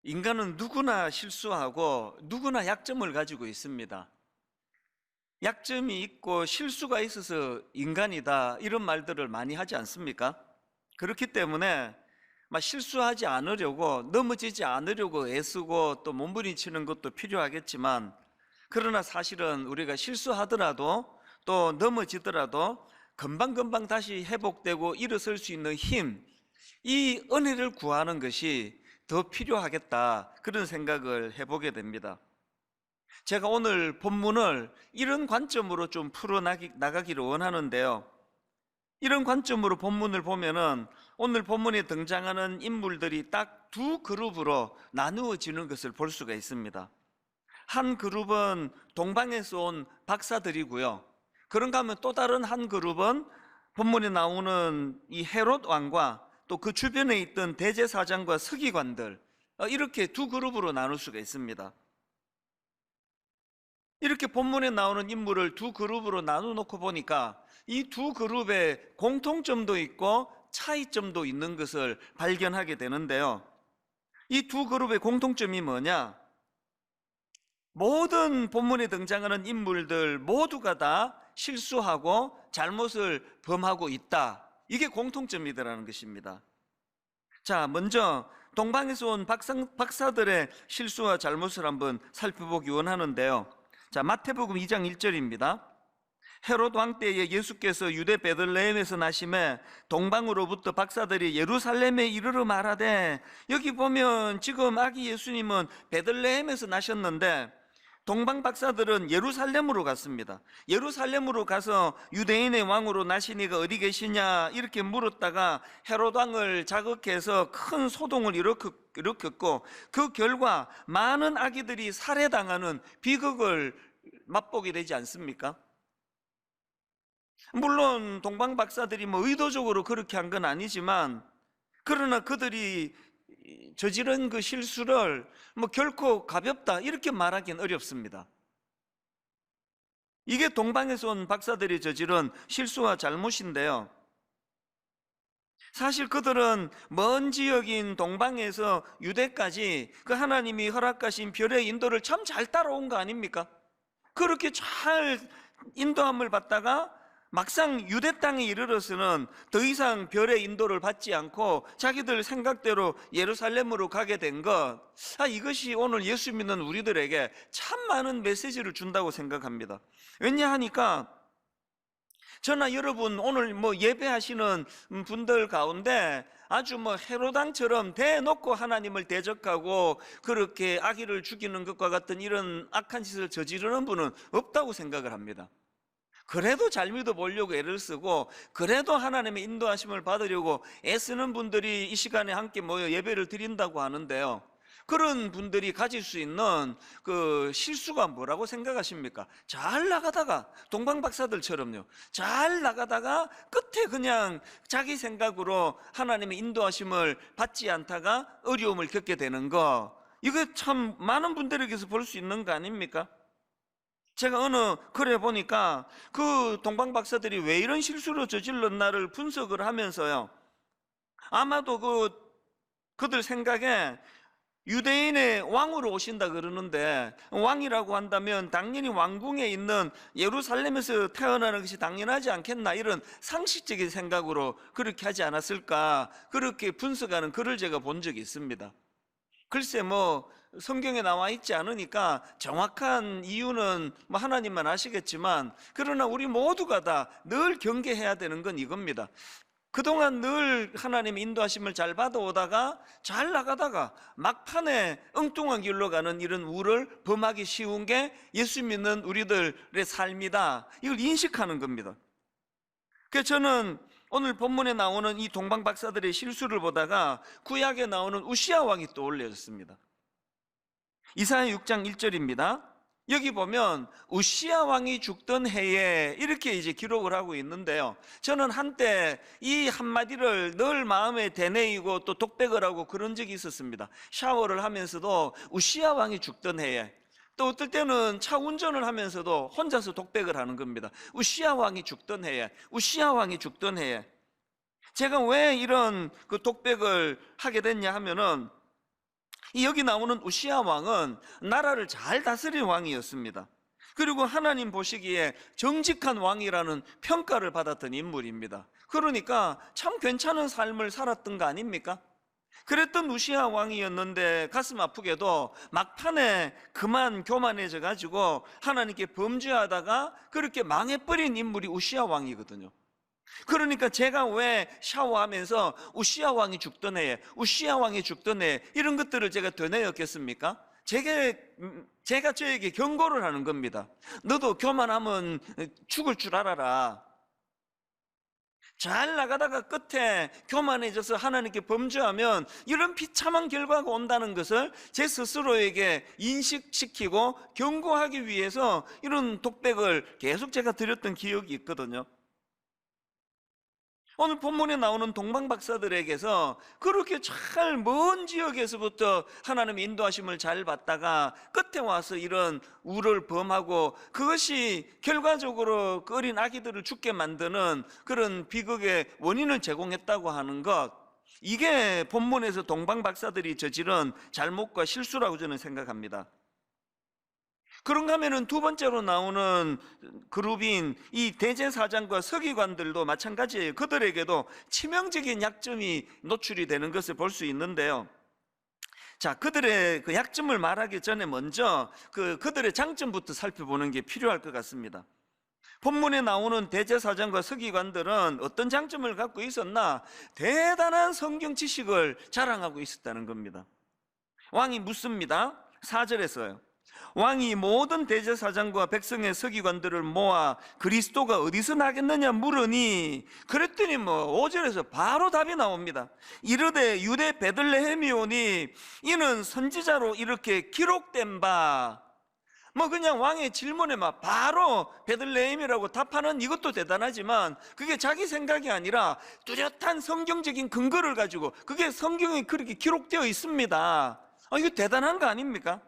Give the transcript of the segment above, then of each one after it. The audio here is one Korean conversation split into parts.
인간은 누구나 실수하고 누구나 약점을 가지고 있습니다. 약점이 있고 실수가 있어서 인간이다, 이런 말들을 많이 하지 않습니까? 그렇기 때문에 실수하지 않으려고, 넘어지지 않으려고 애쓰고 또 몸부림치는 것도 필요하겠지만, 그러나 사실은 우리가 실수하더라도 또 넘어지더라도 금방금방 다시 회복되고 일어설 수 있는 힘, 이 은혜를 구하는 것이 더 필요하겠다, 그런 생각을 해보게 됩니다. 제가 오늘 본문을 이런 관점으로 좀 풀어나가기를 원하는데요. 이런 관점으로 본문을 보면은 오늘 본문에 등장하는 인물들이 딱 두 그룹으로 나누어지는 것을 볼 수가 있습니다. 한 그룹은 동방에서 온 박사들이고요. 그런가 하면 또 다른 한 그룹은 본문에 나오는 이 헤롯 왕과 또 그 주변에 있던 대제사장과 서기관들, 이렇게 두 그룹으로 나눌 수가 있습니다. 이렇게 본문에 나오는 인물을 두 그룹으로 나눠놓고 보니까 이 두 그룹의 공통점도 있고 차이점도 있는 것을 발견하게 되는데요. 이 두 그룹의 공통점이 뭐냐? 모든 본문에 등장하는 인물들 모두가 다 실수하고 잘못을 범하고 있다, 이게 공통점이더라는 것입니다. 자, 먼저 동방에서 온 박사들의 실수와 잘못을 한번 살펴보기 원하는데요. 자, 마태복음 2장 1절입니다. 헤롯 왕 때에 예수께서 유대 베들레헴에서 나심에 동방으로부터 박사들이 예루살렘에 이르러 말하되, 여기 보면 지금 아기 예수님은 베들레헴에서 나셨는데 동방 박사들은 예루살렘으로 갔습니다. 예루살렘으로 가서 유대인의 왕으로 나시니가 어디 계시냐 이렇게 물었다가 헤롯 왕을 자극해서 큰 소동을 일으켰고, 그 결과 많은 아기들이 살해당하는 비극을 맛보게 되지 않습니까? 물론 동방 박사들이 의도적으로 그렇게 한 건 아니지만, 그러나 그들이 저지른 그 실수를 결코 가볍다 이렇게 말하기는 어렵습니다. 이게 동방에서 온 박사들이 저지른 실수와 잘못인데요. 사실 그들은 먼 지역인 동방에서 유대까지 그 하나님이 허락하신 별의 인도를 참 잘 따라온 거 아닙니까? 그렇게 잘 인도함을 받다가 막상 유대 땅에 이르러서는 더 이상 별의 인도를 받지 않고 자기들 생각대로 예루살렘으로 가게 된 것, 이것이 오늘 예수 믿는 우리들에게 참 많은 메시지를 준다고 생각합니다. 왜냐하니까 저나 여러분 오늘 예배하시는 분들 가운데 아주 헤로당처럼 대놓고 하나님을 대적하고 그렇게 아기를 죽이는 것과 같은 이런 악한 짓을 저지르는 분은 없다고 생각을 합니다. 그래도 잘 믿어보려고 애를 쓰고, 그래도 하나님의 인도하심을 받으려고 애쓰는 분들이 이 시간에 함께 모여 예배를 드린다고 하는데요. 그런 분들이 가질 수 있는 그 실수가 뭐라고 생각하십니까? 잘 나가다가, 동방박사들처럼요, 잘 나가다가 끝에 그냥 자기 생각으로 하나님의 인도하심을 받지 않다가 어려움을 겪게 되는 거, 이거 참 많은 분들에게서 볼 수 있는 거 아닙니까? 제가 어느 글에 보니까 그 동방박사들이 왜 이런 실수를 저질렀나를 분석을 하면서요, 아마도 그들 생각에 유대인의 왕으로 오신다 그러는데, 왕이라고 한다면 당연히 왕궁에 있는 예루살렘에서 태어나는 것이 당연하지 않겠나, 이런 상식적인 생각으로 그렇게 하지 않았을까, 그렇게 분석하는 글을 제가 본 적이 있습니다. 글쎄 성경에 나와 있지 않으니까 정확한 이유는 하나님만 아시겠지만, 그러나 우리 모두가 다 늘 경계해야 되는 건 이겁니다. 그동안 늘 하나님의 인도하심을 잘 받아오다가 잘 나가다가 막판에 엉뚱한 길로 가는 이런 우를 범하기 쉬운 게 예수 믿는 우리들의 삶이다, 이걸 인식하는 겁니다. 그래서 저는 오늘 본문에 나오는 이 동방 박사들의 실수를 보다가 구약에 나오는 우시야 왕이 떠올려졌습니다. 이사야 6장 1절입니다. 여기 보면 우시야 왕이 죽던 해에 이렇게 기록을 하고 있는데요, 저는 한때 이 한마디를 늘 마음에 되뇌이고 또 독백을 하고 그런 적이 있었습니다. 샤워를 하면서도 우시야 왕이 죽던 해에, 또 어떨 때는 차 운전을 하면서도 혼자서 독백을 하는 겁니다. 우시야 왕이 죽던 해에, 우시야 왕이 죽던 해에. 제가 왜 이런 독백을 하게 됐냐 하면은, 이 여기 나오는 우시야 왕은 나라를 잘 다스린 왕이었습니다. 그리고 하나님 보시기에 정직한 왕이라는 평가를 받았던 인물입니다. 그러니까 참 괜찮은 삶을 살았던 거 아닙니까? 그랬던 우시야 왕이었는데 가슴 아프게도 막판에 그만 교만해져 가지고 하나님께 범죄하다가 그렇게 망해버린 인물이 우시야 왕이거든요. 그러니까 제가 왜 샤워하면서 우시야 왕이 죽던 해에, 우시야 왕이 죽던 해에 이런 것들을 제가 되뇌었겠습니까? 제가 저에게 경고를 하는 겁니다. 너도 교만하면 죽을 줄 알아라. 잘 나가다가 끝에 교만해져서 하나님께 범죄하면 이런 비참한 결과가 온다는 것을 제 스스로에게 인식시키고 경고하기 위해서 이런 독백을 계속 제가 드렸던 기억이 있거든요. 오늘 본문에 나오는 동방박사들에게서 그렇게 잘 먼 지역에서부터 하나님의 인도하심을 잘 받다가 끝에 와서 이런 우를 범하고 그것이 결과적으로 그 어린 아기들을 죽게 만드는 그런 비극의 원인을 제공했다고 하는 것, 이게 본문에서 동방박사들이 저지른 잘못과 실수라고 저는 생각합니다. 그런가 하면은 두 번째로 나오는 그룹인 이 대제사장과 서기관들도 마찬가지예요. 그들에게도 치명적인 약점이 노출이 되는 것을 볼 수 있는데요. 자, 그들의 그 약점을 말하기 전에 먼저 그들의 장점부터 살펴보는 게 필요할 것 같습니다. 본문에 나오는 대제사장과 서기관들은 어떤 장점을 갖고 있었나? 대단한 성경 지식을 자랑하고 있었다는 겁니다. 왕이 묻습니다. 4절에서요. 왕이 모든 대제사장과 백성의 서기관들을 모아 그리스도가 어디서 나겠느냐 물으니, 그랬더니 5절에서 바로 답이 나옵니다. 이르되 유대 베들레헴이오니 이는 선지자로 이렇게 기록된 바. 그냥 왕의 질문에 바로 베들레헴이라고 답하는 이것도 대단하지만 그게 자기 생각이 아니라 뚜렷한 성경적인 근거를 가지고 그게 성경에 그렇게 기록되어 있습니다. 이거 대단한 거 아닙니까?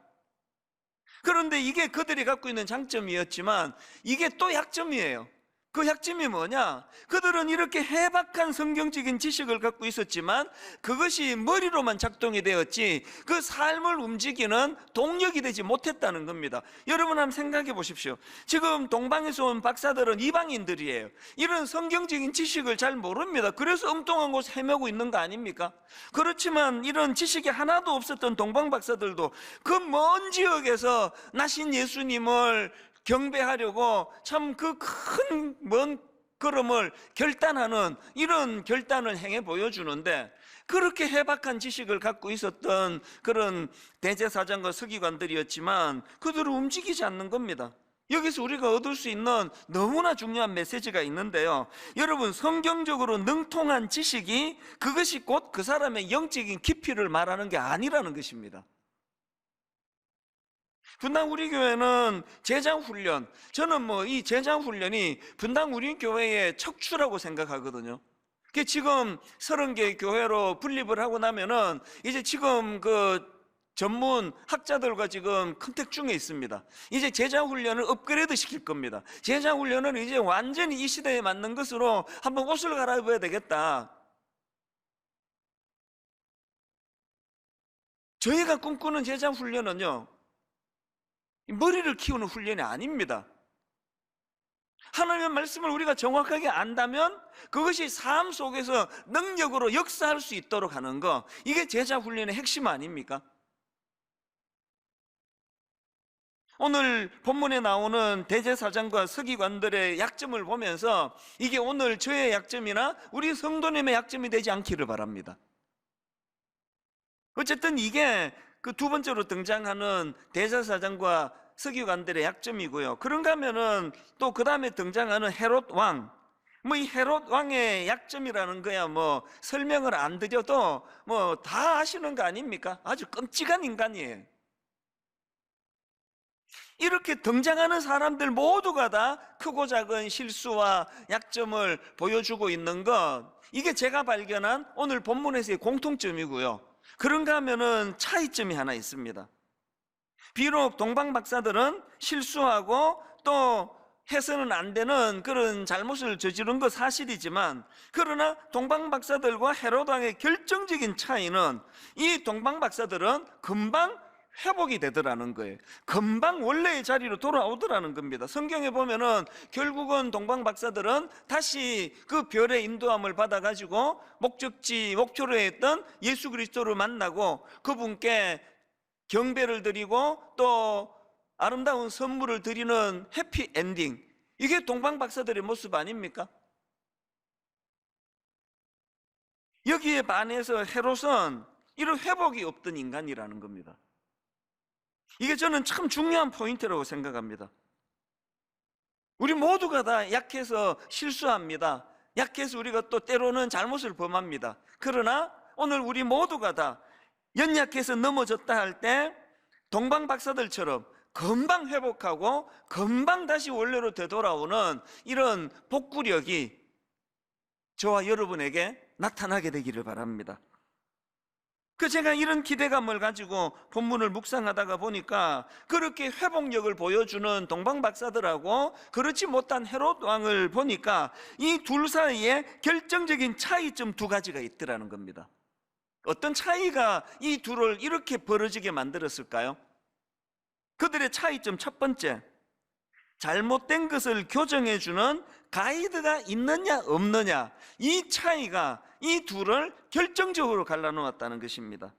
그런데 이게 그들이 갖고 있는 장점이었지만 이게 또 약점이에요. 그 약점이 뭐냐? 그들은 이렇게 해박한 성경적인 지식을 갖고 있었지만 그것이 머리로만 작동이 되었지 그 삶을 움직이는 동력이 되지 못했다는 겁니다. 여러분 한번 생각해 보십시오. 지금 동방에서 온 박사들은 이방인들이에요. 이런 성경적인 지식을 잘 모릅니다. 그래서 엉뚱한 곳 헤매고 있는 거 아닙니까? 그렇지만 이런 지식이 하나도 없었던 동방 박사들도 그 먼 지역에서 나신 예수님을 경배하려고 참 그 큰 먼 걸음을 결단하는 이런 결단을 행해 보여주는데, 그렇게 해박한 지식을 갖고 있었던 그런 대제사장과 서기관들이었지만 그들은 움직이지 않는 겁니다. 여기서 우리가 얻을 수 있는 너무나 중요한 메시지가 있는데요. 여러분, 성경적으로 능통한 지식이 그것이 곧 그 사람의 영적인 깊이를 말하는 게 아니라는 것입니다. 분당 우리 교회는 제장훈련, 저는 이 제장훈련이 분당 우리 교회의 척추라고 생각하거든요. 지금 30개 교회로 분립을 하고 나면은 이제 지금 그 전문 학자들과 지금 컨택 중에 있습니다. 이제 제자훈련을 업그레이드 시킬 겁니다. 제자훈련은 이제 완전히 이 시대에 맞는 것으로 한번 옷을 갈아입어야 되겠다. 저희가 꿈꾸는 제자훈련은요, 머리를 키우는 훈련이 아닙니다. 하나님의 말씀을 우리가 정확하게 안다면 그것이 삶 속에서 능력으로 역사할 수 있도록 하는 거, 이게 제자훈련의 핵심 아닙니까? 오늘 본문에 나오는 대제사장과 서기관들의 약점을 보면서 이게 오늘 저의 약점이나 우리 성도님의 약점이 되지 않기를 바랍니다. 어쨌든 이게 그 두 번째로 등장하는 대제사장과 서기관들의 약점이고요. 그런가 하면은 또 그 다음에 등장하는 헤롯 왕, 이 헤롯 왕의 약점이라는 거야 설명을 안 드려도 다 아시는 거 아닙니까? 아주 끔찍한 인간이에요. 이렇게 등장하는 사람들 모두가 다 크고 작은 실수와 약점을 보여주고 있는 것, 이게 제가 발견한 오늘 본문에서의 공통점이고요. 그런가 하면은 차이점이 하나 있습니다. 비록 동방 박사들은 실수하고 또 해서는 안 되는 그런 잘못을 저지른 거 사실이지만, 그러나 동방박사들과 헤롯 왕의 결정적인 차이는 이 동방박사들은 금방 회복이 되더라는 거예요. 금방 원래의 자리로 돌아오더라는 겁니다. 성경에 보면은 결국은 동방박사들은 다시 그 별의 인도함을 받아가지고 목표로 했던 예수 그리스도를 만나고 그분께 경배를 드리고 또 아름다운 선물을 드리는 해피 엔딩, 이게 동방박사들의 모습 아닙니까? 여기에 반해서 헤롯은 이런 회복이 없던 인간이라는 겁니다. 이게 저는 참 중요한 포인트라고 생각합니다. 우리 모두가 다 약해서 실수합니다. 약해서 우리가 또 때로는 잘못을 범합니다. 그러나 오늘 우리 모두가 다 연약해서 넘어졌다 할 때 동방박사들처럼 금방 회복하고 금방 다시 원래로 되돌아오는 이런 복구력이 저와 여러분에게 나타나게 되기를 바랍니다. 제가 이런 기대감을 가지고 본문을 묵상하다가 보니까 그렇게 회복력을 보여주는 동방박사들하고 그렇지 못한 헤롯 왕을 보니까 이 둘 사이에 결정적인 차이점 두 가지가 있더라는 겁니다. 어떤 차이가 이 둘을 이렇게 벌어지게 만들었을까요? 그들의 차이점 첫 번째, 잘못된 것을 교정해주는 가이드가 있느냐 없느냐, 이 차이가 이 둘을 결정적으로 갈라놓았다는 것입니다.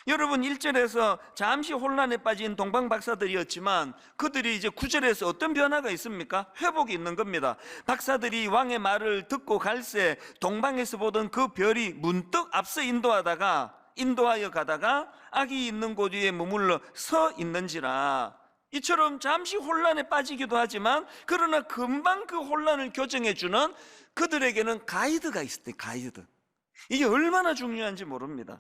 여러분, 1절에서 잠시 혼란에 빠진 동방박사들이었지만 그들이 이제 9절에서 어떤 변화가 있습니까? 회복이 있는 겁니다. 박사들이 왕의 말을 듣고 갈새 동방에서 보던 그 별이 문득 앞서 인도하여 가다가 악이 있는 곳 위에 머물러 서 있는지라. 이처럼 잠시 혼란에 빠지기도 하지만 그러나 금방 그 혼란을 교정해주는 그들에게는 가이드가 있을 때, 가이드. 이게 얼마나 중요한지 모릅니다.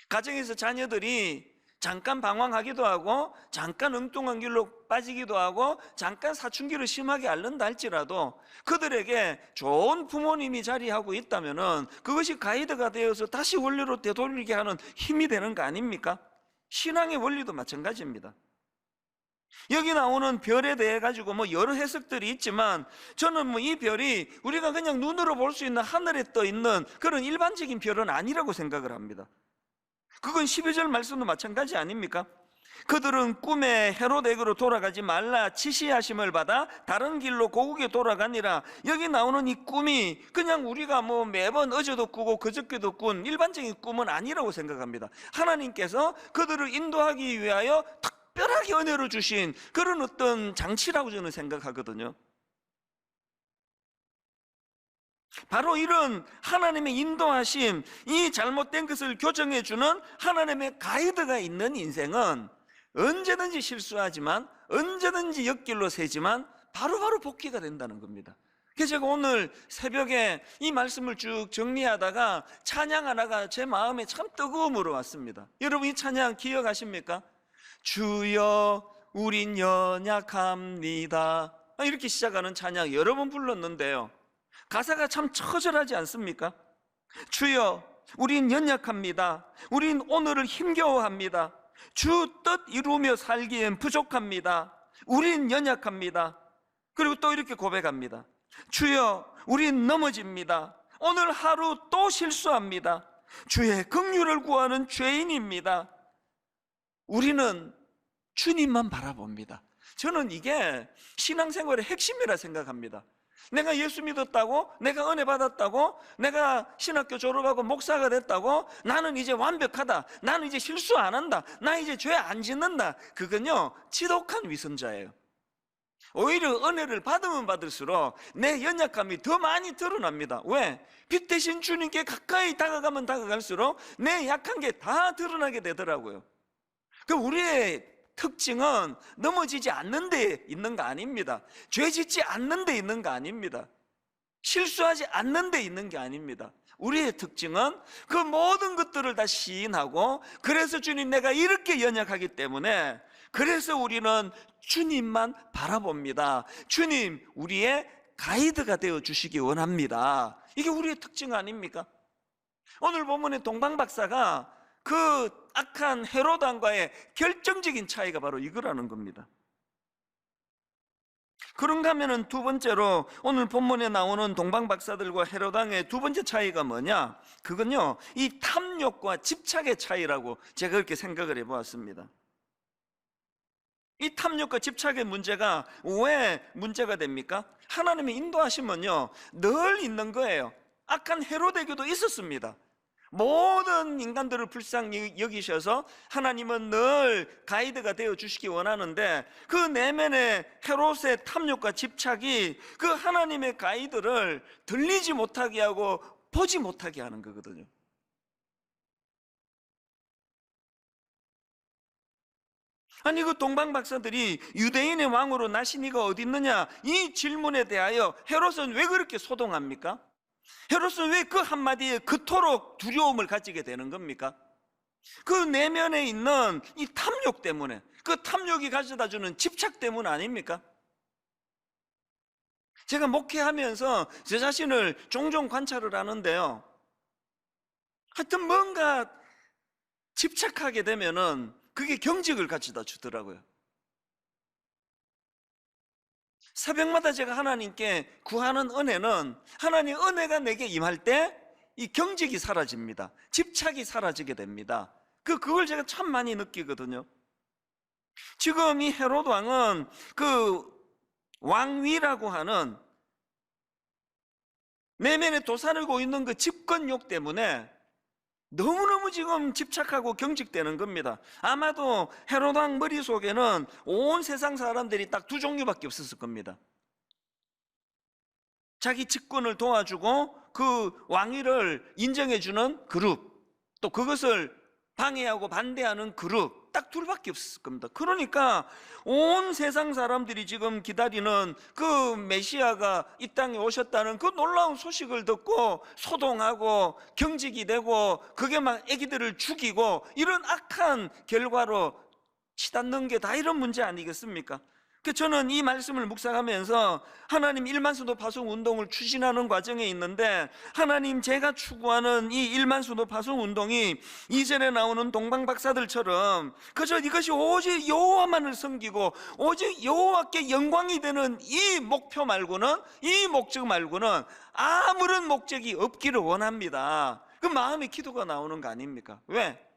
가정에서 자녀들이 잠깐 방황하기도 하고 잠깐 엉뚱한 길로 빠지기도 하고 잠깐 사춘기를 심하게 앓는다 할지라도 그들에게 좋은 부모님이 자리하고 있다면 그것이 가이드가 되어서 다시 원리로 되돌리게 하는 힘이 되는 거 아닙니까? 신앙의 원리도 마찬가지입니다. 여기 나오는 별에 대해 가지고 여러 해석들이 있지만 저는 이 별이 우리가 그냥 눈으로 볼 수 있는 하늘에 떠 있는 그런 일반적인 별은 아니라고 생각을 합니다. 그건 12절 말씀도 마찬가지 아닙니까? 그들은 꿈에 헤롯에게로 돌아가지 말라 지시하심을 받아 다른 길로 고국에 돌아가니라. 여기 나오는 이 꿈이 그냥 우리가 매번 어제도 꾸고 그저께도 꾼 일반적인 꿈은 아니라고 생각합니다. 하나님께서 그들을 인도하기 위하여 특별하게 은혜를 주신 그런 어떤 장치라고 저는 생각하거든요. 바로 이런 하나님의 인도하심, 이 잘못된 것을 교정해주는 하나님의 가이드가 있는 인생은 언제든지 실수하지만 언제든지 옆길로 새지만 바로바로 복귀가 된다는 겁니다. 그래서 제가 오늘 새벽에 이 말씀을 쭉 정리하다가 찬양 하나가 제 마음에 참 뜨거움으로 왔습니다. 여러분, 이 찬양 기억하십니까? 주여 우린 연약합니다, 이렇게 시작하는 찬양 여러 번 불렀는데요, 가사가 참 처절하지 않습니까? 주여 우린 연약합니다. 우린 오늘을 힘겨워합니다. 주 뜻 이루며 살기엔 부족합니다. 우린 연약합니다. 그리고 또 이렇게 고백합니다. 주여 우린 넘어집니다. 오늘 하루 또 실수합니다. 주의 긍휼을 구하는 죄인입니다. 우리는 주님만 바라봅니다. 저는 이게 신앙생활의 핵심이라 생각합니다. 내가 예수 믿었다고, 내가 은혜 받았다고, 내가 신학교 졸업하고 목사가 됐다고 나는 이제 완벽하다, 나는 이제 실수 안 한다, 나 이제 죄 안 짓는다, 그건요 지독한 위선자예요. 오히려 은혜를 받으면 받을수록 내 연약함이 더 많이 드러납니다. 왜? 빛 대신 주님께 가까이 다가가면 다가갈수록 내 약한 게 다 드러나게 되더라고요. 우리의 특징은 넘어지지 않는 데 있는 거 아닙니다. 죄 짓지 않는 데 있는 거 아닙니다. 실수하지 않는 데 있는 게 아닙니다. 우리의 특징은 그 모든 것들을 다 시인하고, 그래서 주님 내가 이렇게 연약하기 때문에 그래서 우리는 주님만 바라봅니다. 주님 우리의 가이드가 되어 주시기 원합니다. 이게 우리의 특징 아닙니까? 오늘 본문의 동방박사가 그 악한 헤롯 왕과의 결정적인 차이가 바로 이거라는 겁니다. 그런가 하면은 두 번째로 오늘 본문에 나오는 동방 박사들과 헤롯 왕의 두 번째 차이가 뭐냐? 그건요, 이 탐욕과 집착의 차이라고 제가 그렇게 생각을 해보았습니다. 이 탐욕과 집착의 문제가 왜 문제가 됩니까? 하나님의 인도하시면요 늘 있는 거예요. 악한 헤롯에게도 있었습니다. 모든 인간들을 불쌍히 여기셔서 하나님은 늘 가이드가 되어 주시기 원하는데, 그 내면의 헤롯의 탐욕과 집착이 그 하나님의 가이드를 들리지 못하게 하고 보지 못하게 하는 거거든요. 아니, 그 동방 박사들이 유대인의 왕으로 나신 이가 어디 있느냐, 이 질문에 대하여 헤롯은 왜 그렇게 소동합니까? 헤롯은 왜 그 한마디에 그토록 두려움을 가지게 되는 겁니까? 그 내면에 있는 이 탐욕 때문에, 그 탐욕이 가져다주는 집착 때문 아닙니까? 제가 목회하면서 제 자신을 종종 관찰을 하는데요, 하여튼 뭔가 집착하게 되면은 그게 경직을 가져다 주더라고요. 새벽마다 제가 하나님께 구하는 은혜는, 하나님 은혜가 내게 임할 때 이 경직이 사라집니다. 집착이 사라지게 됩니다. 그걸 제가 참 많이 느끼거든요. 지금 이 헤롯 왕은 그 왕위라고 하는 내면에 도사리고 있는 그 집권욕 때문에 너무너무 지금 집착하고 경직되는 겁니다. 아마도 헤롯 왕 머릿속에는 온 세상 사람들이 딱 두 종류밖에 없었을 겁니다. 자기 직권을 도와주고 그 왕위를 인정해주는 그룹, 또 그것을 방해하고 반대하는 그룹, 딱 둘밖에 없을 겁니다. 그러니까 온 세상 사람들이 지금 기다리는 그 메시아가 이 땅에 오셨다는 그 놀라운 소식을 듣고 소동하고 경직이 되고, 그게 막 애기들을 죽이고 이런 악한 결과로 치닫는 게 다 이런 문제 아니겠습니까? 저는 이 말씀을 묵상하면서 하나님 1만 수도 파송 운동을 추진하는 과정에 있는데, 하나님 제가 추구하는 이 1만 수도 파송 운동이 이전에 나오는 동방 박사들처럼 그저 이것이 오직 여호와만을 섬기고 오직 여호와께 영광이 되는 이 목표 말고는, 이 목적 말고는 아무런 목적이 없기를 원합니다. 그 마음의 기도가 나오는 거 아닙니까? 왜?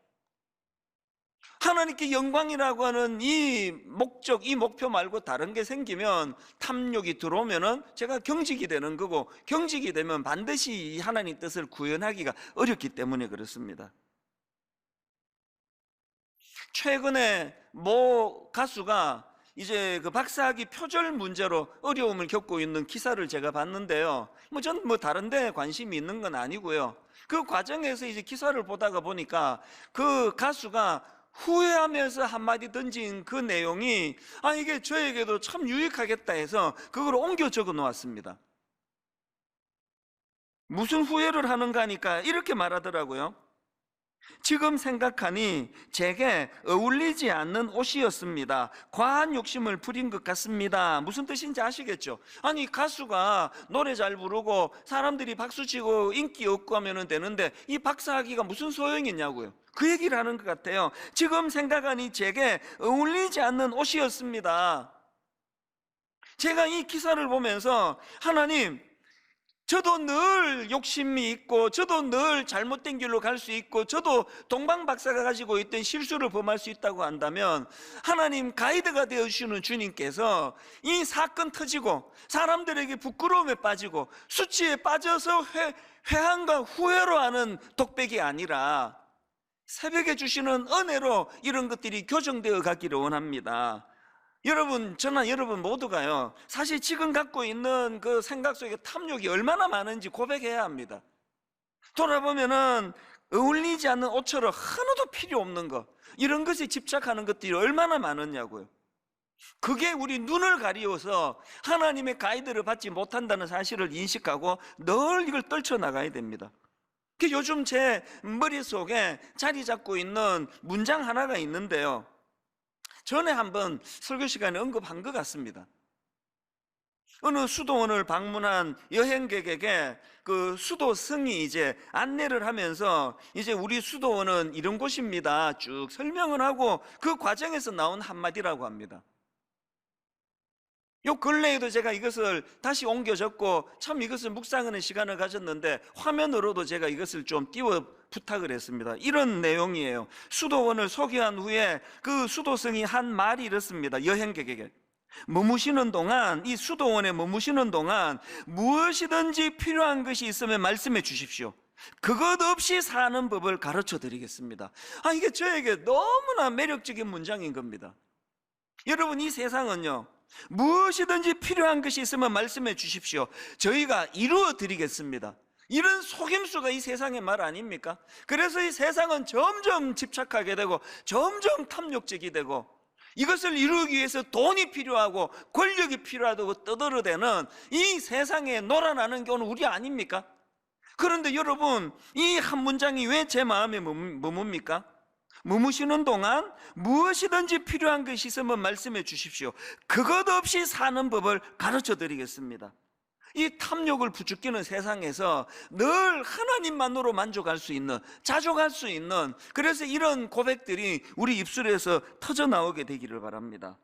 하나님께 영광이라고 하는 이 목적, 이 목표 말고 다른 게 생기면, 탐욕이 들어오면은 제가 경직이 되는 거고, 경직이 되면 반드시 하나님 뜻을 구현하기가 어렵기 때문에 그렇습니다. 최근에 모 가수가 이제 그 박사학위 표절 문제로 어려움을 겪고 있는 기사를 제가 봤는데요, 전 다른 데 관심이 있는 건 아니고요, 그 과정에서 이제 기사를 보다가 보니까 그 가수가 후회하면서 한마디 던진 그 내용이, 이게 저에게도 참 유익하겠다 해서 그걸 옮겨 적어 놓았습니다. 무슨 후회를 하는가 하니까 이렇게 말하더라고요. 지금 생각하니 제게 어울리지 않는 옷이었습니다. 과한 욕심을 부린 것 같습니다. 무슨 뜻인지 아시겠죠? 아니, 가수가 노래 잘 부르고 사람들이 박수치고 인기 얻고 하면 되는데 이 박사학위가 무슨 소용이 있냐고요. 그 얘기를 하는 것 같아요. 지금 생각하니 제게 어울리지 않는 옷이었습니다. 제가 이 기사를 보면서, 하나님, 저도 늘 욕심이 있고 저도 늘 잘못된 길로 갈 수 있고 저도 동방 박사가 가지고 있던 실수를 범할 수 있다고 한다면, 하나님 가이드가 되어주시는 주님께서 이 사건 터지고 사람들에게 부끄러움에 빠지고 수치에 빠져서 회한과 후회로 하는 독백이 아니라 새벽에 주시는 은혜로 이런 것들이 교정되어 가기를 원합니다. 여러분, 저나 여러분 모두가요, 사실 지금 갖고 있는 그 생각 속에 탐욕이 얼마나 많은지 고백해야 합니다. 돌아보면은 어울리지 않는 옷처럼 하나도 필요 없는 것, 이런 것에 집착하는 것들이 얼마나 많았냐고요. 그게 우리 눈을 가리워서 하나님의 가이드를 받지 못한다는 사실을 인식하고 늘 이걸 떨쳐나가야 됩니다. 요즘 제 머릿속에 자리 잡고 있는 문장 하나가 있는데요, 전에 한번 설교 시간에 언급한 것 같습니다. 어느 수도원을 방문한 여행객에게 그 수도승이 이제 안내를 하면서, 이제 우리 수도원은 이런 곳입니다 쭉 설명을 하고 그 과정에서 나온 한마디라고 합니다. 요 근래에도 제가 이것을 다시 옮겨 적고 참 이것을 묵상하는 시간을 가졌는데 화면으로도 제가 이것을 좀 띄워 부탁을 했습니다. 이런 내용이에요. 수도원을 소개한 후에 그 수도승이 한 말이 이렇습니다. 여행객에게 머무시는 동안, 이 수도원에 머무시는 동안 무엇이든지 필요한 것이 있으면 말씀해 주십시오. 그것 없이 사는 법을 가르쳐 드리겠습니다. 이게 저에게 너무나 매력적인 문장인 겁니다. 여러분, 이 세상은요, 무엇이든지 필요한 것이 있으면 말씀해 주십시오. 저희가 이루어 드리겠습니다. 이런 속임수가 이 세상의 말 아닙니까? 그래서 이 세상은 점점 집착하게 되고 점점 탐욕적이 되고 이것을 이루기 위해서 돈이 필요하고 권력이 필요하다고 떠들어대는 이 세상에 놀아나는 게 오늘 우리 아닙니까? 그런데 여러분, 이 한 문장이 왜 제 마음에 머뭅니까? 머무시는 동안 무엇이든지 필요한 것이 있으면 말씀해 주십시오. 그것 없이 사는 법을 가르쳐 드리겠습니다. 이 탐욕을 부추기는 세상에서 늘 하나님만으로 만족할 수 있는, 자족할 수 있는, 그래서 이런 고백들이 우리 입술에서 터져 나오게 되기를 바랍니다.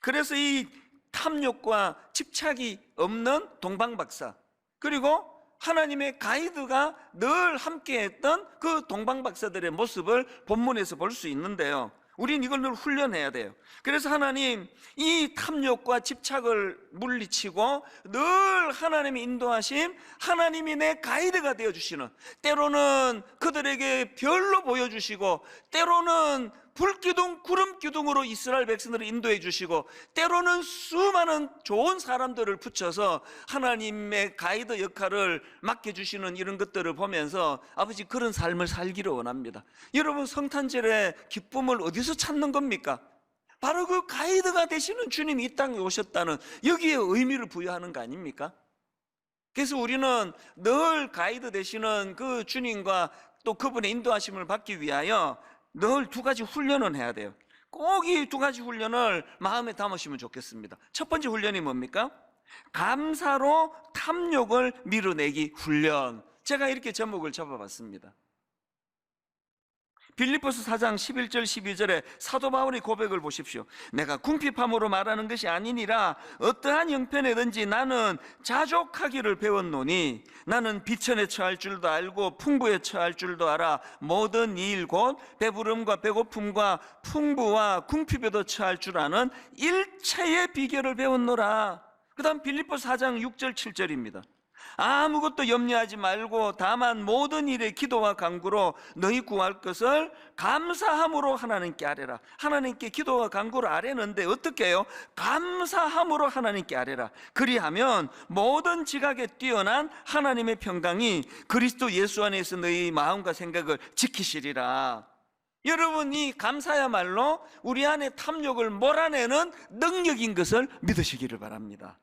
그래서 이 탐욕과 집착이 없는 동방박사, 그리고 하나님의 가이드가 늘 함께했던 그 동방박사들의 모습을 본문에서 볼 수 있는데요, 우린 이걸 늘 훈련해야 돼요. 그래서 하나님, 이 탐욕과 집착을 물리치고 늘 하나님의 인도하심, 하나님이 내 가이드가 되어주시는, 때로는 그들에게 별로 보여주시고 때로는 불기둥 구름기둥으로 이스라엘 백성들을 인도해 주시고 때로는 수많은 좋은 사람들을 붙여서 하나님의 가이드 역할을 맡겨주시는 이런 것들을 보면서 아버지, 그런 삶을 살기를 원합니다. 여러분, 성탄절의 기쁨을 어디서 찾는 겁니까? 바로 그 가이드가 되시는 주님이 이 땅에 오셨다는 여기에 의미를 부여하는 거 아닙니까? 그래서 우리는 늘 가이드 되시는 그 주님과 또 그분의 인도하심을 받기 위하여 늘 두 가지 훈련을 해야 돼요. 꼭 이 두 가지 훈련을 마음에 담으시면 좋겠습니다. 첫 번째 훈련이 뭡니까? 감사로 탐욕을 밀어내기 훈련. 제가 이렇게 제목을 잡아봤습니다. 빌립보서 4장 11절 12절에 사도 바울의 고백을 보십시오. 내가 궁핍함으로 말하는 것이 아니니라 어떠한 형편에든지 나는 자족하기를 배웠노니 나는 비천에 처할 줄도 알고 풍부에 처할 줄도 알아 모든 일 곧 배부름과 배고픔과 풍부와 궁핍에도 처할 줄 아는 일체의 비결을 배웠노라. 그 다음 빌립보서 4장 6절 7절입니다. 아무것도 염려하지 말고 다만 모든 일에 기도와 간구로 너희 구할 것을 감사함으로 하나님께 아뢰라. 하나님께 기도와 간구를 아뢰는데 어떻게 해요? 감사함으로 하나님께 아뢰라. 그리하면 모든 지각에 뛰어난 하나님의 평강이 그리스도 예수 안에서 너희 마음과 생각을 지키시리라. 여러분, 이 감사야말로 우리 안에 탐욕을 몰아내는 능력인 것을 믿으시기를 바랍니다.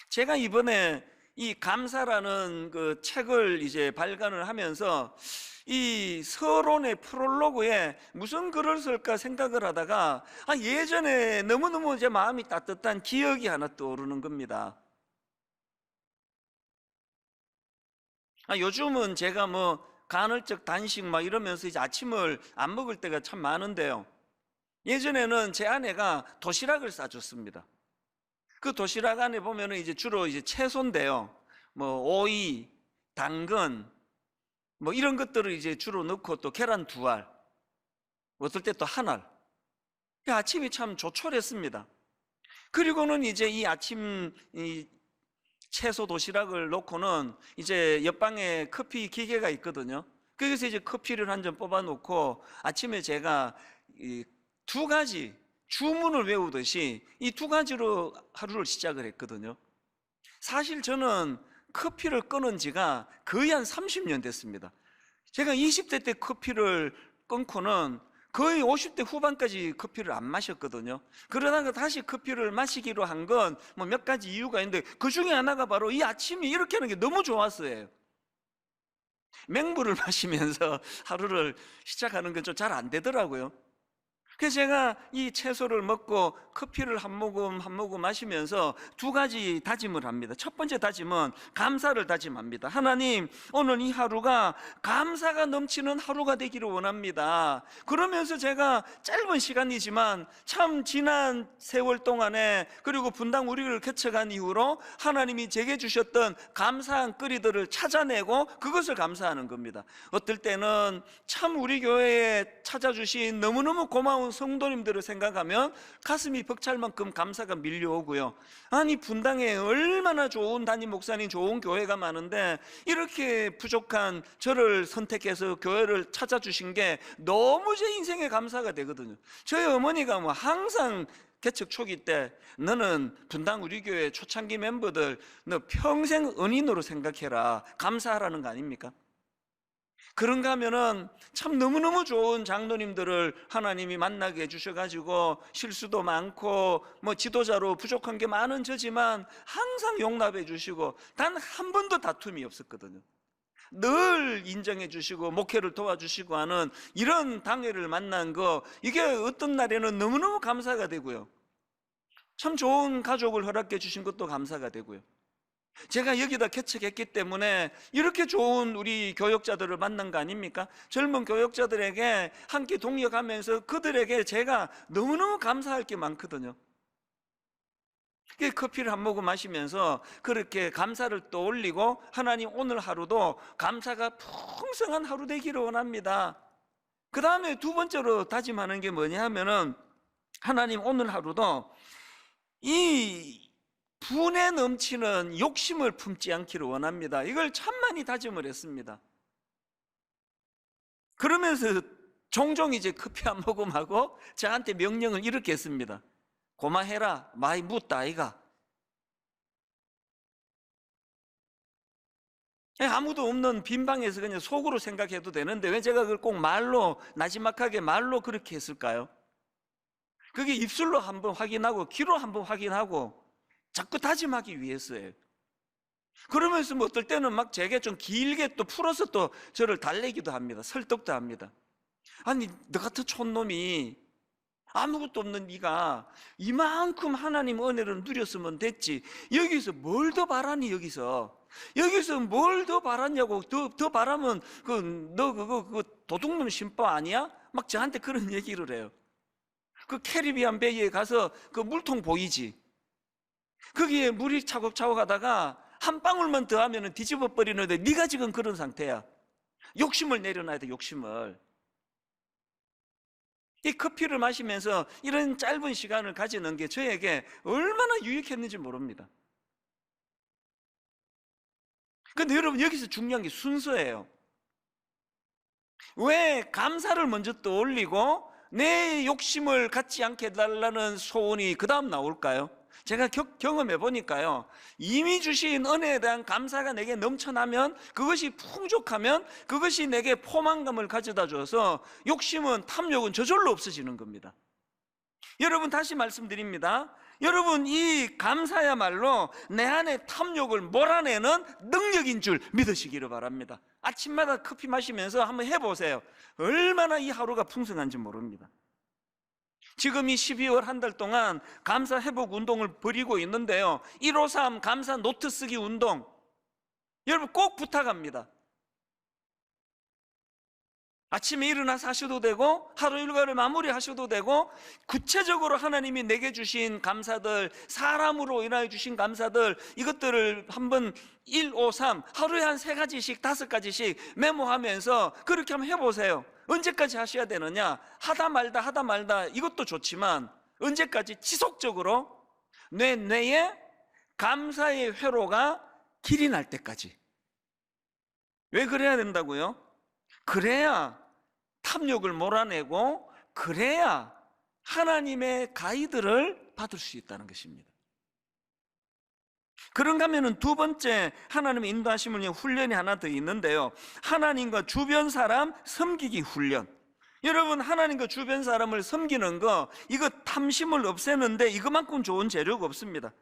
제가 이번에 이 감사라는 그 책을 이제 발간을 하면서 이 서론의 프롤로그에 무슨 글을 쓸까 생각을 하다가 예전에 너무너무 제 마음이 따뜻한 기억이 하나 떠오르는 겁니다. 요즘은 제가 뭐 간헐적 단식 막 이러면서 이제 아침을 안 먹을 때가 참 많은데요, 예전에는 제 아내가 도시락을 싸줬습니다. 그 도시락 안에 보면은 이제 주로 이제 채소인데요, 뭐 오이, 당근, 뭐 이런 것들을 이제 주로 넣고 또 계란 2알, 어떨 때 또 1알. 아침이 참 조촐했습니다. 그리고는 이제 이 아침 이 채소 도시락을 놓고는 이제 옆방에 커피 기계가 있거든요. 거기서 이제 커피를 한 잔 뽑아 놓고 아침에 제가 이 2가지 주문을 외우듯이 이 2가지로 하루를 시작을 했거든요. 사실 저는 커피를 끊은 지가 거의 한 30년 됐습니다. 제가 20대 때 커피를 끊고는 거의 50대 후반까지 커피를 안 마셨거든요. 그러다가 다시 커피를 마시기로 한 건 뭐 몇 가지 이유가 있는데 그 중에 하나가 바로 이 아침이 이렇게 하는 게 너무 좋았어요. 맹물을 마시면서 하루를 시작하는 건 좀 잘 안 되더라고요. 그래서 제가 이 채소를 먹고 커피를 한 모금 마시면서 두 가지 다짐을 합니다. 첫 번째 다짐은 감사를 다짐합니다. 하나님, 오늘 이 하루가 감사가 넘치는 하루가 되기를 원합니다. 그러면서 제가 짧은 시간이지만 참 지난 세월 동안에, 그리고 분당 우리를 개척한 이후로 하나님이 제게 주셨던 감사한 거리들을 찾아내고 그것을 감사하는 겁니다. 어떨 때는 참 우리 교회에 찾아주신 너무너무 고마운 성도님들을 생각하면 가슴이 벅찰 만큼 감사가 밀려오고요. 아니, 분당에 얼마나 좋은 담임 목사님, 좋은 교회가 많은데 이렇게 부족한 저를 선택해서 교회를 찾아주신 게 너무 제 인생의 감사가 되거든요. 저희 어머니가 뭐 항상 개척 초기 때, 너는 분당 우리 교회 초창기 멤버들 너 평생 은인으로 생각해라, 감사하라는 거 아닙니까? 그런가 하면은 참 너무너무 좋은 장로님들을 하나님이 만나게 해주셔가지고 실수도 많고 뭐 지도자로 부족한 게 많은 저지만 항상 용납해 주시고 단 한 번도 다툼이 없었거든요. 늘 인정해 주시고 목회를 도와주시고 하는 이런 당회를 만난 거, 이게 어떤 날에는 너무너무 감사가 되고요. 참 좋은 가족을 허락해 주신 것도 감사가 되고요. 제가 여기다 개척했기 때문에 이렇게 좋은 우리 교역자들을 만난 거 아닙니까? 젊은 교역자들에게 함께 동역하면서 그들에게 제가 너무너무 감사할 게 많거든요. 커피를 한 모금 마시면서 그렇게 감사를 또 올리고, 하나님 오늘 하루도 감사가 풍성한 하루 되기를 원합니다. 그 다음에 두 번째로 다짐하는 게 뭐냐 하면은, 하나님 오늘 하루도 이 분에 넘치는 욕심을 품지 않기를 원합니다. 이걸 참 많이 다짐을 했습니다. 그러면서 종종 이제 커피 한 모금하고 저한테 명령을 이렇게 했습니다. 고마해라, 많이 묻다 아이가. 아무도 없는 빈 방에서 그냥 속으로 생각해도 되는데 왜 제가 그걸 꼭 말로, 나지막하게 말로 그렇게 했을까요? 그게 입술로 한번 확인하고 귀로 한번 확인하고 자꾸 다짐하기 위해서예요. 그러면서 뭐 어떨 때는 막 제게 좀 길게 또 풀어서 또 저를 달래기도 합니다. 설득도 합니다. 아니, 너 같은 촌놈이, 아무것도 없는 네가 이만큼 하나님 은혜를 누렸으면 됐지, 여기서 뭘 더 바라니, 여기서 뭘 더 바랐냐고. 더 바라면 너 그거 도둑놈 신법 아니야? 막 저한테 그런 얘기를 해요. 그 캐리비안 베이에 가서 그 물통 보이지? 거기에 물이 차곡차곡 하다가 한 방울만 더 하면 뒤집어 버리는데 네가 지금 그런 상태야. 욕심을 내려놔야 돼, 욕심을. 이 커피를 마시면서 이런 짧은 시간을 가지는 게 저에게 얼마나 유익했는지 모릅니다. 근데 여러분, 여기서 중요한 게 순서예요. 왜 감사를 먼저 떠올리고 내 욕심을 갖지 않게 해달라는 소원이 그 다음 나올까요? 제가 경험해 보니까요, 이미 주신 은혜에 대한 감사가 내게 넘쳐나면, 그것이 풍족하면, 그것이 내게 포만감을 가져다 줘서 욕심은, 탐욕은 저절로 없어지는 겁니다. 여러분, 다시 말씀드립니다. 여러분, 이 감사야말로 내 안에 탐욕을 몰아내는 능력인 줄 믿으시기를 바랍니다. 아침마다 커피 마시면서 한번 해보세요. 얼마나 이 하루가 풍성한지 모릅니다. 지금 이 12월 한 달 동안 감사 회복 운동을 벌이고 있는데요, 153 감사 노트 쓰기 운동, 여러분 꼭 부탁합니다. 아침에 일어나서 하셔도 되고 하루 일과를 마무리하셔도 되고, 구체적으로 하나님이 내게 주신 감사들, 사람으로 인하여 주신 감사들, 이것들을 한번 153 하루에 한 3가지씩 5가지씩 메모하면서 그렇게 한번 해보세요. 언제까지 하셔야 되느냐? 하다 말다 이것도 좋지만 언제까지? 지속적으로 내 뇌에 감사의 회로가 길이 날 때까지. 왜 그래야 된다고요? 그래야 탐욕을 몰아내고, 그래야 하나님의 가이드를 받을 수 있다는 것입니다. 그런가 하면은 두 번째 하나님의 인도하심을 위한 훈련이 하나 더 있는데요, 하나님과 주변 사람 섬기기 훈련. 여러분, 하나님과 주변 사람을 섬기는 거, 이거 탐심을 없애는데 이것만큼 좋은 재료가 없습니다.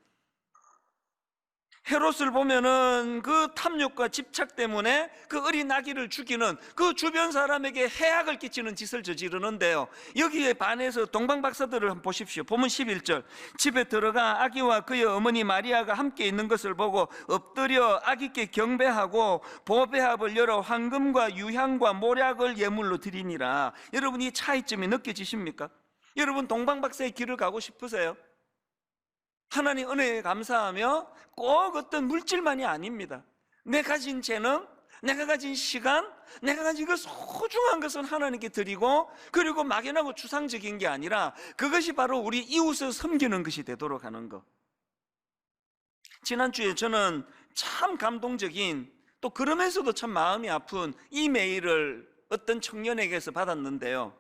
헤롯을 보면은 그 탐욕과 집착 때문에 그 어린 아기를 죽이는, 그 주변 사람에게 해악을 끼치는 짓을 저지르는데요, 여기에 반해서 동방박사들을 한번 보십시오. 보면 11절, 집에 들어가 아기와 그의 어머니 마리아가 함께 있는 것을 보고 엎드려 아기께 경배하고 보배합을 열어 황금과 유향과 모략을 예물로 드리니라. 여러분, 이 차이점이 느껴지십니까? 여러분, 동방박사의 길을 가고 싶으세요? 하나님 은혜에 감사하며 꼭 어떤 물질만이 아닙니다. 내 가진 재능, 내가 가진 시간, 내가 가진 그 소중한 것은 하나님께 드리고, 그리고 막연하고 추상적인 게 아니라 그것이 바로 우리 이웃을 섬기는 것이 되도록 하는 것. 지난주에 저는 참 감동적인, 또 그러면서도 참 마음이 아픈 이메일을 어떤 청년에게서 받았는데요,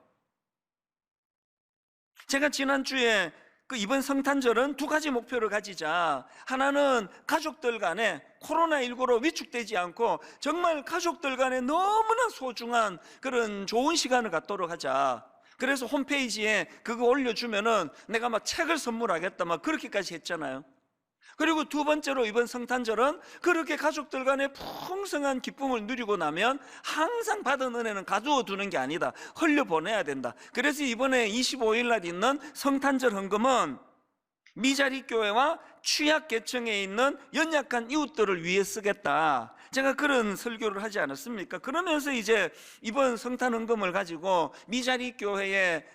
제가 지난주에 이번 성탄절은 두 가지 목표를 가지자. 하나는 가족들 간에 코로나19로 위축되지 않고 정말 가족들 간에 너무나 소중한 그런 좋은 시간을 갖도록 하자. 그래서 홈페이지에 그거 올려주면은 내가 막 책을 선물하겠다, 막 그렇게까지 했잖아요. 그리고 두 번째로 이번 성탄절은 그렇게 가족들 간에 풍성한 기쁨을 누리고 나면 항상 받은 은혜는 가두어 두는 게 아니다, 흘려보내야 된다. 그래서 이번에 25일 날 있는 성탄절 헌금은 미자리 교회와 취약계층에 있는 연약한 이웃들을 위해 쓰겠다, 제가 그런 설교를 하지 않았습니까? 그러면서 이제 이번 성탄 헌금을 가지고 미자리 교회에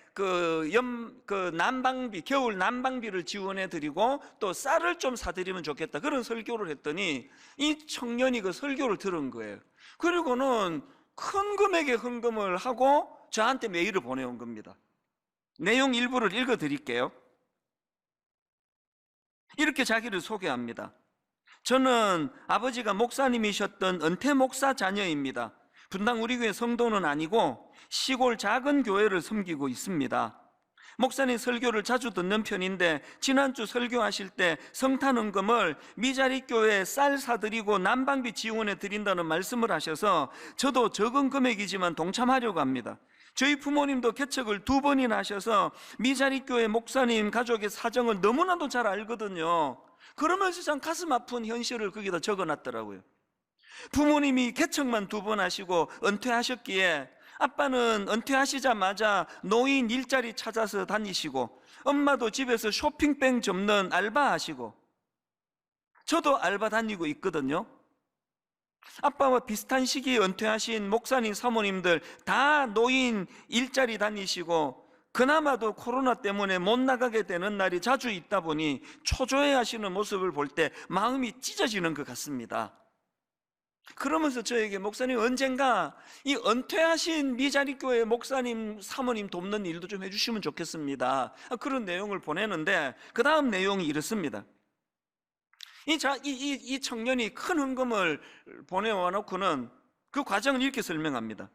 난방비, 겨울 난방비를 지원해 드리고 또 쌀을 좀 사드리면 좋겠다, 그런 설교를 했더니 이 청년이 그 설교를 들은 거예요. 그리고는 큰 금액의 헌금을 하고 저한테 메일을 보내온 겁니다. 내용 일부를 읽어 드릴게요. 이렇게 자기를 소개합니다. 저는 아버지가 목사님이셨던 은퇴 목사 자녀입니다. 분당 우리 교회 성도는 아니고 시골 작은 교회를 섬기고 있습니다. 목사님 설교를 자주 듣는 편인데 지난주 설교하실 때 성탄헌금을 미자리 교회에 쌀 사드리고 난방비 지원해 드린다는 말씀을 하셔서 저도 적은 금액이지만 동참하려고 합니다. 저희 부모님도 개척을 2번이나 하셔서 미자리 교회 목사님 가족의 사정을 너무나도 잘 알거든요. 그러면서 참 가슴 아픈 현실을 거기다 적어놨더라고요. 부모님이 개척만 2번 하시고 은퇴하셨기에 아빠는 은퇴하시자마자 노인 일자리 찾아서 다니시고, 엄마도 집에서 쇼핑백 접는 알바하시고, 저도 알바 다니고 있거든요. 아빠와 비슷한 시기에 은퇴하신 목사님 사모님들 다 노인 일자리 다니시고, 그나마도 코로나 때문에 못 나가게 되는 날이 자주 있다 보니 초조해 하시는 모습을 볼 때 마음이 찢어지는 것 같습니다. 그러면서 저에게 목사님 언젠가 이 은퇴하신 미자리 교회 목사님 사모님 돕는 일도 좀 해주시면 좋겠습니다, 그런 내용을 보내는데 그 다음 내용이 이렇습니다. 이 청년이 큰 헌금을 보내와 놓고는 그 과정을 이렇게 설명합니다.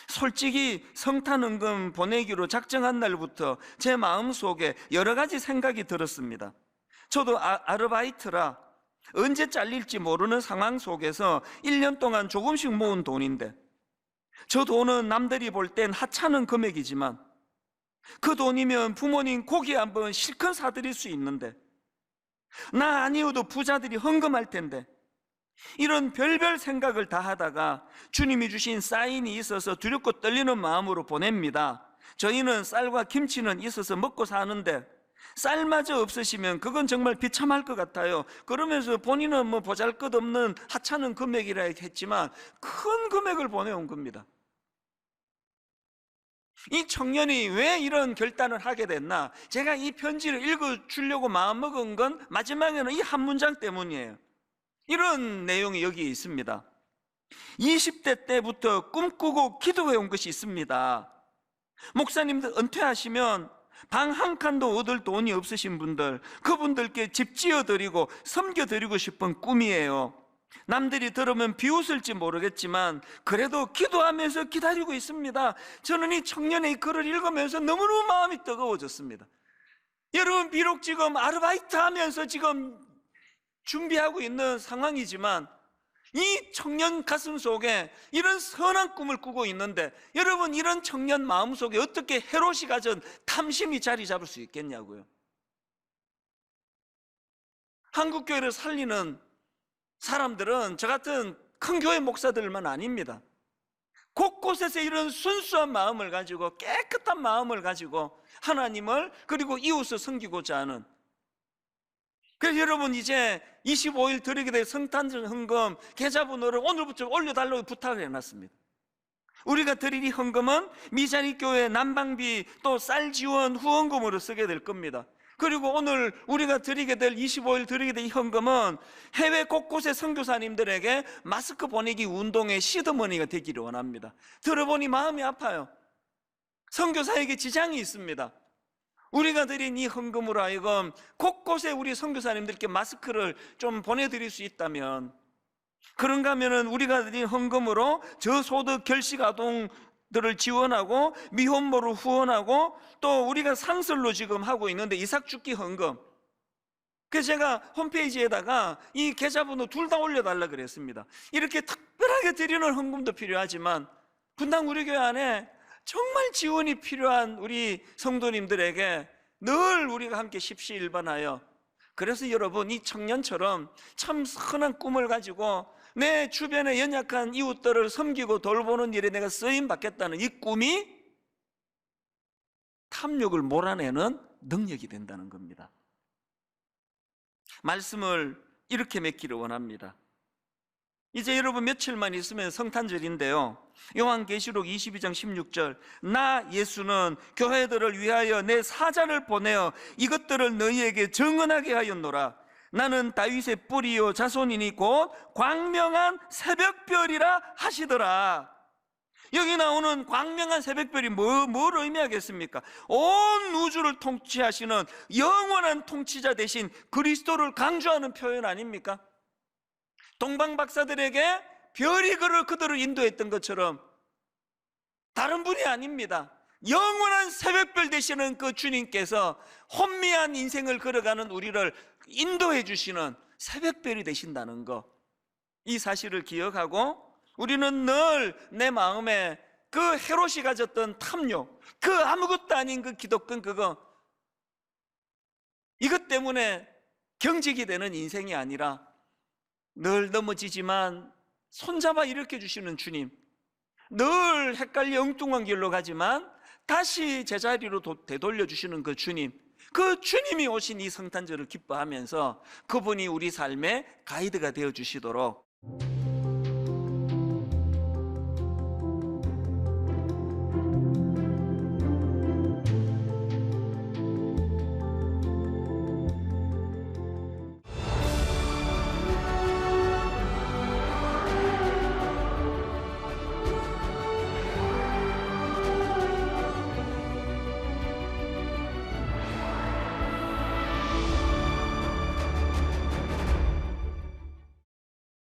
솔직히 성탄헌금 보내기로 작정한 날부터 제 마음속에 여러 가지 생각이 들었습니다. 저도 아르바이트라 언제 잘릴지 모르는 상황 속에서 1년 동안 조금씩 모은 돈인데, 저 돈은 남들이 볼 땐 하찮은 금액이지만 그 돈이면 부모님 고기 한번 실컷 사드릴 수 있는데, 나 아니어도 부자들이 헌금할 텐데, 이런 별별 생각을 다 하다가 주님이 주신 사인이 있어서 두렵고 떨리는 마음으로 보냅니다. 저희는 쌀과 김치는 있어서 먹고 사는데 쌀마저 없으시면 그건 정말 비참할 것 같아요. 그러면서 본인은 뭐 보잘것없는 하찮은 금액이라 했지만 큰 금액을 보내온 겁니다. 이 청년이 왜 이런 결단을 하게 됐나? 제가 이 편지를 읽어주려고 마음먹은 건 마지막에는 이 한 문장 때문이에요. 이런 내용이 여기 있습니다. 20대 때부터 꿈꾸고 기도해온 것이 있습니다. 목사님들 은퇴하시면 방 한 칸도 얻을 돈이 없으신 분들, 그분들께 집 지어드리고 섬겨드리고 싶은 꿈이에요. 남들이 들으면 비웃을지 모르겠지만 그래도 기도하면서 기다리고 있습니다. 저는 이 청년의 글을 읽으면서 너무너무 마음이 뜨거워졌습니다. 여러분, 비록 지금 아르바이트 하면서 지금 준비하고 있는 상황이지만 이 청년 가슴 속에 이런 선한 꿈을 꾸고 있는데, 여러분, 이런 청년 마음속에 어떻게 헤롯이 가진 탐심이 자리 잡을 수 있겠냐고요. 한국교회를 살리는 사람들은 저 같은 큰 교회 목사들만 아닙니다. 곳곳에서 이런 순수한 마음을 가지고, 깨끗한 마음을 가지고 하나님을 그리고 이웃을 섬기고자 하는. 그래서 여러분, 이제 25일 드리게 될 성탄절 헌금 계좌번호를 오늘부터 올려달라고 부탁을 해놨습니다. 우리가 드릴 이 헌금은 미자리교회 난방비 또 쌀 지원 후원금으로 쓰게 될 겁니다. 그리고 오늘 우리가 드리게 될 25일 드리게 될 이 헌금은 해외 곳곳의 선교사님들에게 마스크 보내기 운동의 시드머니가 되기를 원합니다. 들어보니 마음이 아파요. 선교사에게 지장이 있습니다. 우리가 드린 이 헌금으로 하여금 곳곳에 우리 선교사님들께 마스크를 좀 보내드릴 수 있다면, 그런가 하면은 우리가 드린 헌금으로 저소득 결식 아동들을 지원하고 미혼모를 후원하고 또 우리가 상설로 지금 하고 있는데 이삭죽기 헌금, 그래서 제가 홈페이지에다가 이 계좌번호 둘 다 올려달라 그랬습니다. 이렇게 특별하게 드리는 헌금도 필요하지만 분당 우리 교회 안에 정말 지원이 필요한 우리 성도님들에게 늘 우리가 함께 십시일반하여, 그래서 여러분, 이 청년처럼 참 선한 꿈을 가지고 내 주변의 연약한 이웃들을 섬기고 돌보는 일에 내가 쓰임 받겠다는 이 꿈이 탐욕을 몰아내는 능력이 된다는 겁니다. 말씀을 이렇게 맺기를 원합니다. 이제 여러분 며칠만 있으면 성탄절인데요, 요한계시록 22장 16절, 나 예수는 교회들을 위하여 내 사자를 보내어 이것들을 너희에게 증언하게 하였노라. 나는 다윗의 뿌리요 자손이니 곧 광명한 새벽별이라 하시더라. 여기 나오는 광명한 새벽별이 뭘 의미하겠습니까? 온 우주를 통치하시는 영원한 통치자 대신 그리스도를 강조하는 표현 아닙니까? 동방 박사들에게 별이 그들을 인도했던 것처럼 다른 분이 아닙니다. 영원한 새벽별 되시는 그 주님께서 혼미한 인생을 걸어가는 우리를 인도해 주시는 새벽별이 되신다는 것, 이 사실을 기억하고 우리는 늘 내 마음에 그 헤롯이 가졌던 탐욕, 그 아무것도 아닌 그 기독권 이것 때문에 경직이 되는 인생이 아니라 늘 넘어지지만 손잡아 일으켜 주시는 주님, 늘 헷갈려 엉뚱한 길로 가지만 다시 제자리로 되돌려 주시는 그 주님, 그 주님이 오신 이 성탄절을 기뻐하면서 그분이 우리 삶의 가이드가 되어 주시도록